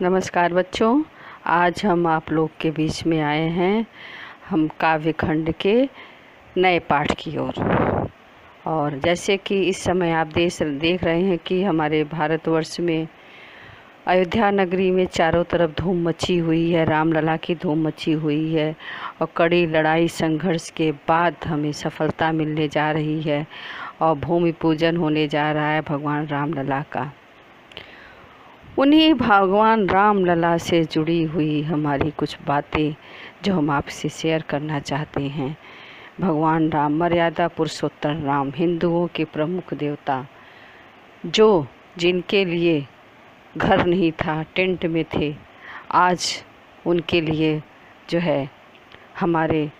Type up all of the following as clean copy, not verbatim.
नमस्कार बच्चों। आज हम आप लोग के बीच में आए हैं हम काव्य खंड के नए पाठ की ओर। और जैसे कि इस समय आप देख रहे हैं कि हमारे भारतवर्ष में अयोध्या नगरी में चारों तरफ धूम मची हुई है, रामलला की धूम मची हुई है और कड़ी लड़ाई संघर्ष के बाद हमें सफलता मिलने जा रही है और भूमि पूजन होने जा रहा है भगवान रामलला का। उन्हीं भगवान रामलला से जुड़ी हुई हमारी कुछ बातें जो हम आपसे शेयर करना चाहते हैं। भगवान राम मर्यादा पुरुषोत्तम राम, हिंदुओं के प्रमुख देवता, जो जिनके लिए घर नहीं था, टेंट में थे, आज उनके लिए जो है हमारे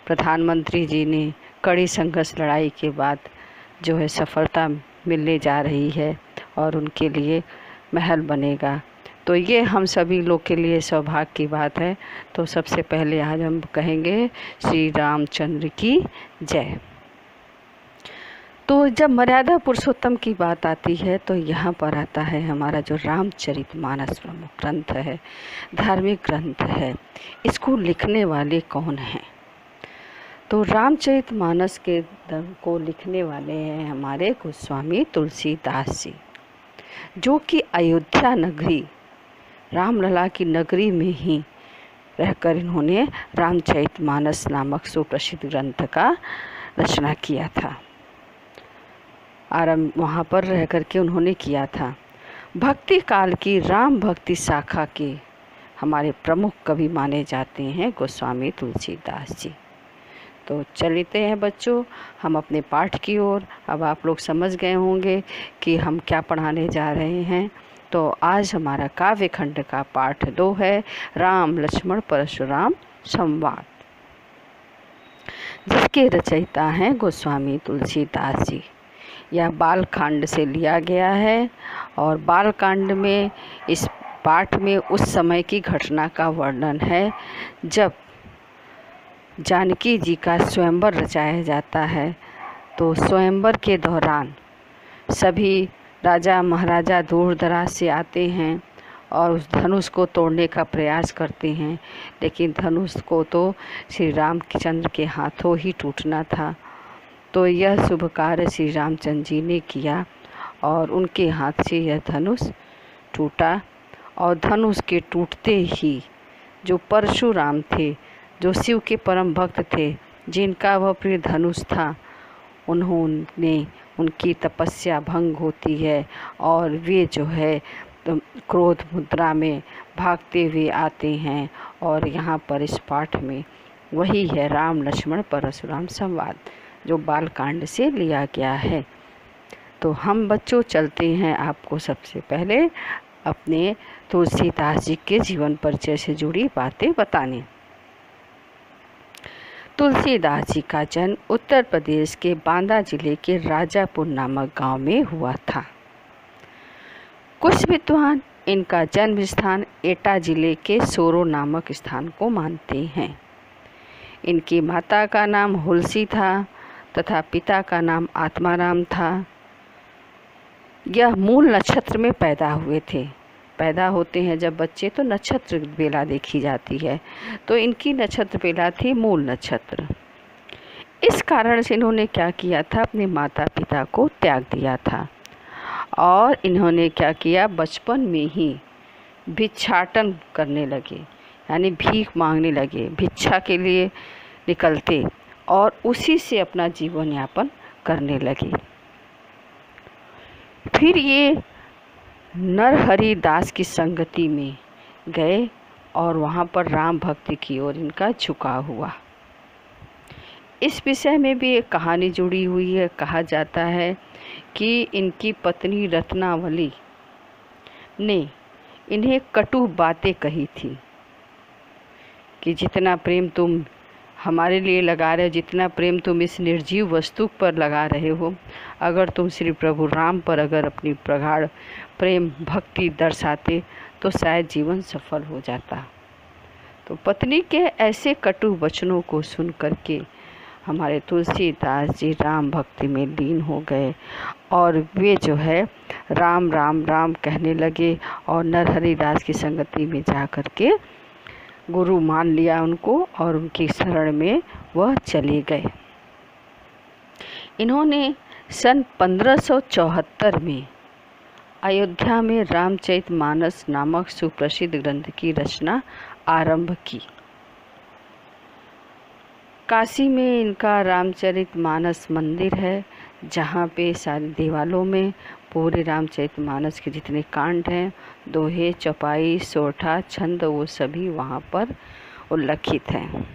प्रधानमंत्री जी ने कड़ी संघर्ष लड़ाई के बाद जो है सफलता मिलने जा रही है और उनके लिए महल बनेगा। तो ये हम सभी लोग के लिए सौभाग्य की बात है। तो सबसे पहले आज हम कहेंगे श्री रामचंद्र की जय। तो जब मर्यादा पुरुषोत्तम की बात आती है तो यहाँ पर आता है हमारा जो रामचरितमानस प्रमुख ग्रंथ है, धार्मिक ग्रंथ है। इसको लिखने वाले कौन हैं? तो रामचरितमानस को लिखने वाले हैं हमारे गोस्वामी तुलसीदास जी, जो कि अयोध्या नगरी, रामलला की नगरी में ही रहकर इन्होंने रामचरितमानस नामक सुप्रसिद्ध ग्रंथ का रचना किया था। आरंभ वहाँ पर रह कर के उन्होंने किया था। भक्ति काल की राम भक्ति शाखा के हमारे प्रमुख कवि माने जाते हैं गोस्वामी तुलसीदास जी। तो चलते हैं बच्चों हम अपने पाठ की ओर। अब आप लोग समझ गए होंगे कि हम क्या पढ़ाने जा रहे हैं। तो आज हमारा काव्य खंड का पाठ 2 है, राम लक्ष्मण परशुराम संवाद, जिसके रचयिता हैं गोस्वामी तुलसीदास जी। यह बालकांड से लिया गया है और बालकांड में इस पाठ में उस समय की घटना का वर्णन है जब जानकी जी का स्वयंवर रचाया जाता है। तो स्वयंवर के दौरान सभी राजा महाराजा दूर दराज से आते हैं और उस धनुष को तोड़ने का प्रयास करते हैं, लेकिन धनुष को तो श्री रामचंद्र के हाथों ही टूटना था। तो यह शुभ कार्य श्री रामचंद्र जी ने किया और उनके हाथ से यह धनुष टूटा। और धनुष के टूटते ही जो परशुराम थे, जो शिव के परम भक्त थे, जिनका वह प्रिय धनुष था, उन्होंने उनकी तपस्या भंग होती है और वे जो है क्रोध मुद्रा में भागते हुए आते हैं। और यहाँ पर इस पाठ में वही है राम लक्ष्मण परशुराम संवाद, जो बालकांड से लिया गया है। तो हम बच्चों चलते हैं आपको सबसे पहले अपने तुलसीदास जी के जीवन परिचय से जुड़ी बातें बताने। तुलसीदास जी का जन्म उत्तर प्रदेश के बांदा जिले के राजापुर नामक गांव में हुआ था। कुछ विद्वान इनका जन्म स्थान एटा जिले के सोरो नामक स्थान को मानते हैं। इनकी माता का नाम हुलसी था तथा पिता का नाम आत्माराम था। यह मूल नक्षत्र में पैदा हुए थे। पैदा होते हैं जब बच्चे तो नक्षत्र बेला देखी जाती है, तो इनकी नक्षत्र बेला थी मूल नक्षत्र। इस कारण से इन्होंने क्या किया था, अपने माता पिता को त्याग दिया था और इन्होंने क्या किया, बचपन में ही भिक्षाटन करने लगे, यानी भीख मांगने लगे, भिक्षा के लिए निकलते और उसी से अपना जीवन यापन करने लगे। फिर ये नरहरि दास की संगति में गए और वहाँ पर राम भक्ति की ओर इनका झुकाव हुआ। इस विषय में भी एक कहानी जुड़ी हुई है। कहा जाता है कि इनकी पत्नी रत्नावली ने इन्हें कटु बातें कही थी कि जितना प्रेम तुम हमारे लिए लगा रहे हो, जितना प्रेम तुम इस निर्जीव वस्तु पर लगा रहे हो, अगर तुम श्री प्रभु राम पर अगर अपनी प्रगाढ़ प्रेम भक्ति दर्शाते तो शायद जीवन सफल हो जाता। तो पत्नी के ऐसे कटु वचनों को सुन करके हमारे तुलसीदास जी राम भक्ति में लीन हो गए और वे जो है राम राम राम कहने लगे और नरहरि दास की संगति में जा कर के गुरु मान लिया उनको और उनकी शरण में वह चले गए। इन्होंने सन 1574 में अयोध्या में रामचरितमानस नामक सुप्रसिद्ध ग्रंथ की रचना आरंभ की। काशी में इनका रामचरितमानस मंदिर है, जहाँ पे सारी दीवालों में पूरे रामचरितमानस के जितने कांड हैं, दोहे, चौपाई, सोठा, छंद, वो सभी वहाँ पर उल्लिखित हैं।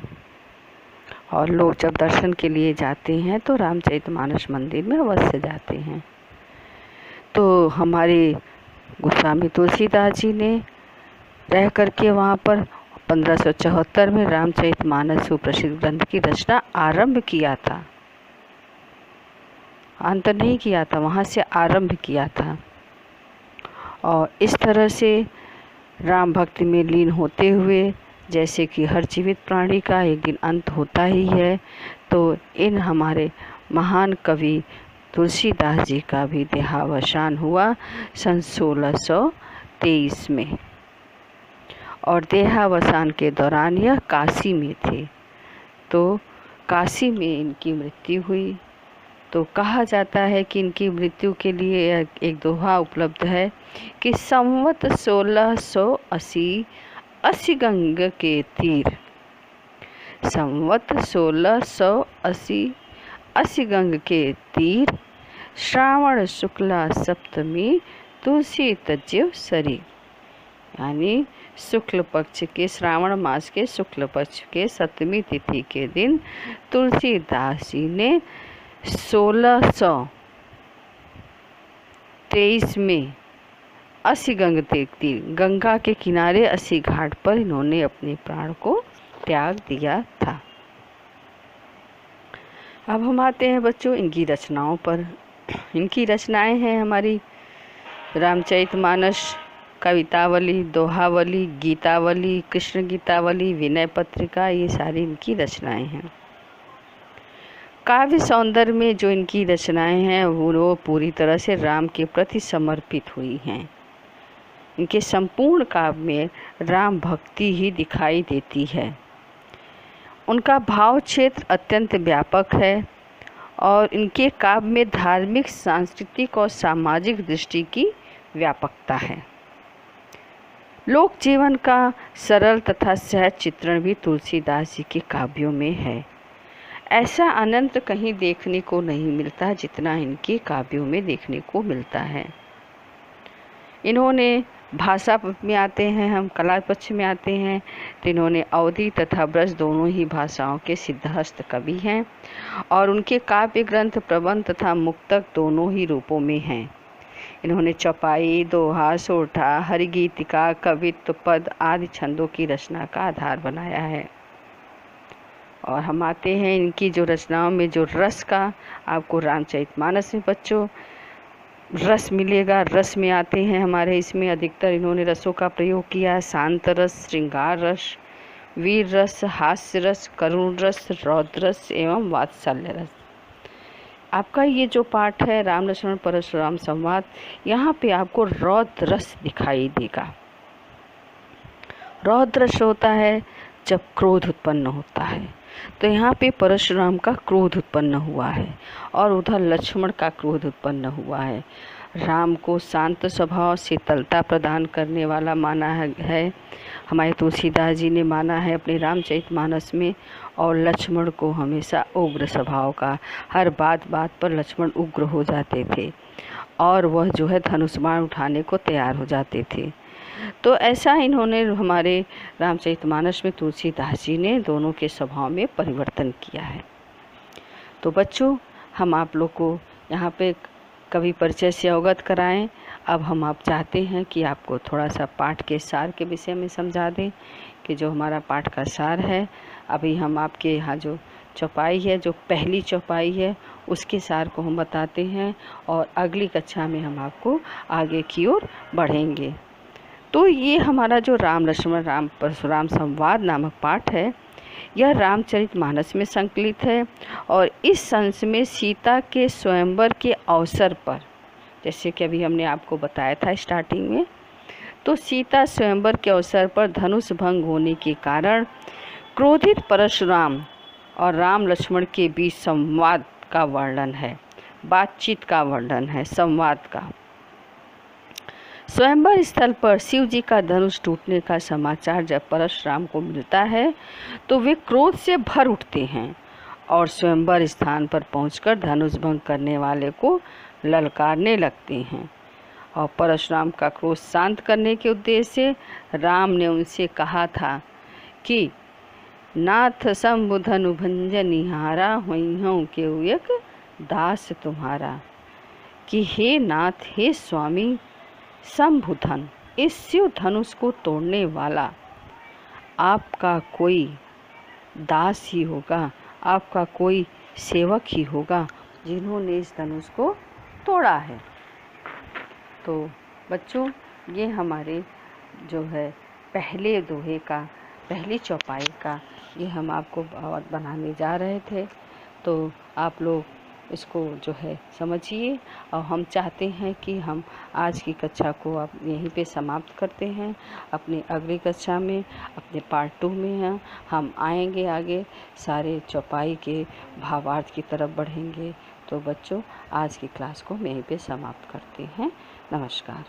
और लोग जब दर्शन के लिए जाते हैं तो रामचरितमानस मंदिर में अवश्य जाते हैं। तो हमारे गोस्वामी तुलसीदास जी ने रह करके वहाँ पर 1574 में रामचरितमानस सुप्रसिद्ध ग्रंथ की रचना आरंभ किया था, अंत नहीं किया था, वहाँ से आरंभ किया था। और इस तरह से राम भक्ति में लीन होते हुए, जैसे कि हर जीवित प्राणी का एक दिन अंत होता ही है, तो इन हमारे महान कवि तुलसीदास जी का भी देहावसान हुआ सन 1623 में। और देहावसान के दौरान यह काशी में थे, तो काशी में इनकी मृत्यु हुई। तो कहा जाता है कि इनकी मृत्यु के लिए एक दोहा उपलब्ध है कि संवत 1680 असीगंग के तीर, संवत 1680 असीगंग के तीर, श्रावण शुक्ला सप्तमी तुलसी तज्जव सरी। यानी शुक्ल पक्ष के, श्रावण मास के शुक्ल पक्ष के सप्तमी तिथि के दिन तुलसीदास जी ने 1623 में असीगंग तीर, गंगा के किनारे असी घाट पर इन्होंने अपने प्राण को त्याग दिया था। अब हम आते हैं बच्चों इनकी रचनाओं पर। इनकी रचनाएं हैं हमारी रामचरितमानस, कवितावली, दोहावली, गीतावली, कृष्ण गीतावली, विनय पत्रिका, ये सारी इनकी रचनाएं हैं। काव्य सौंदर्य में जो इनकी रचनाएं हैं वो पूरी तरह से राम के प्रति समर्पित हुई हैं। इनके संपूर्ण काव्य में राम भक्ति ही दिखाई देती है। उनका भाव क्षेत्र अत्यंत व्यापक है और इनके काव्य में धार्मिक, सांस्कृतिक और सामाजिक दृष्टि की व्यापकता है। लोक जीवन का सरल तथा सहज चित्रण भी तुलसीदास जी के काव्यों में है। ऐसा अनंत कहीं देखने को नहीं मिलता जितना इनके काव्यों में देखने को मिलता है। इन्होंने भाषा में आते हैं, हम कला पक्ष में आते हैं, तो इन्होंने अवधी तथा ब्रज दोनों ही भाषाओं के सिद्धहस्त कवि हैं और उनके काव्य ग्रंथ प्रबंध तथा मुक्तक दोनों ही रूपों में हैं। इन्होंने चौपाई, दोहा, सोठा, हरिगीतिका, कवित्व, पद आदि छंदों की रचना का आधार बनाया है। और हम आते हैं इनकी जो रचनाओं में जो रस का आपको रामचरितमानस में बच्चों रस मिलेगा। रस में आते हैं हमारे, इसमें अधिकतर इन्होंने रसों का प्रयोग किया है। शांत रस, श्रृंगार रस, वीर रस, हास्य रस, करुण रस, रौद्र रस एवं वात्सल्य रस। आपका ये जो पाठ है राम लक्ष्मण परशुराम संवाद, यहाँ पे आपको रौद्र रस दिखाई देगा। रौद्र रस होता है जब क्रोध उत्पन्न होता है, तो यहाँ पे परशुराम का क्रोध उत्पन्न हुआ है और उधर लक्ष्मण का क्रोध उत्पन्न हुआ है। राम को शांत स्वभाव, शीतलता प्रदान करने वाला माना है हमारे तुलसीदास जी ने माना है अपने रामचरितमानस में, और लक्ष्मण को हमेशा उग्र स्वभाव का, हर बात बात पर लक्ष्मण उग्र हो जाते थे और वह जो है धनुष बाण उठाने को तैयार हो जाते थे। तो ऐसा इन्होंने हमारे रामचरितमानस में तुलसीदास जी ने दोनों के स्वभाव में परिवर्तन किया है। तो बच्चों हम आप लोग को यहाँ पे कवि परिचय से अवगत कराएं। अब हम आप चाहते हैं कि आपको थोड़ा सा पाठ के सार के विषय में समझा दें कि जो हमारा पाठ का सार है, अभी हम आपके यहाँ जो चौपाई है, जो पहली चौपाई है, उसके सार को हम बताते हैं और अगली कक्षा में हम आपको आगे की ओर बढ़ेंगे। तो ये हमारा जो राम लक्ष्मण राम परशुराम संवाद नामक पाठ है, यह रामचरितमानस में संकलित है और इस अंश में सीता के स्वयंवर के अवसर पर, जैसे कि अभी हमने आपको बताया था स्टार्टिंग में, तो सीता स्वयंवर के अवसर पर धनुष भंग होने के कारण क्रोधित परशुराम और राम लक्ष्मण के बीच संवाद का वर्णन है, बातचीत का वर्णन है, संवाद का। स्वयंवर स्थल पर शिव जी का धनुष टूटने का समाचार जब परशुराम को मिलता है तो वे क्रोध से भर उठते हैं और स्वयंवर स्थान पर पहुंचकर धनुष भंग करने वाले को ललकारने लगते हैं। और परशुराम का क्रोध शांत करने के उद्देश्य से राम ने उनसे कहा था कि नाथ शंभु धनु भंजनिहारा हुई के एक दास तुम्हारा, कि हे नाथ, हे स्वामी शंभुधन, इस शिव धनुष को तोड़ने वाला आपका कोई दास ही होगा, आपका कोई सेवक ही होगा जिन्होंने इस धनुष को तोड़ा है। तो बच्चों, ये हमारे जो है पहले दोहे का, पहली चौपाई का ये हम आपको बनाने जा रहे थे। तो आप लोग इसको जो है समझिए, और हम चाहते हैं कि हम आज की कक्षा को अब यहीं पे समाप्त करते हैं। अपनी अगली कक्षा में, अपने पार्ट 2 में हम आएंगे, आगे सारे चौपाई के भावार्थ की तरफ बढ़ेंगे। तो बच्चों, आज की क्लास को यहीं पे समाप्त करते हैं। नमस्कार।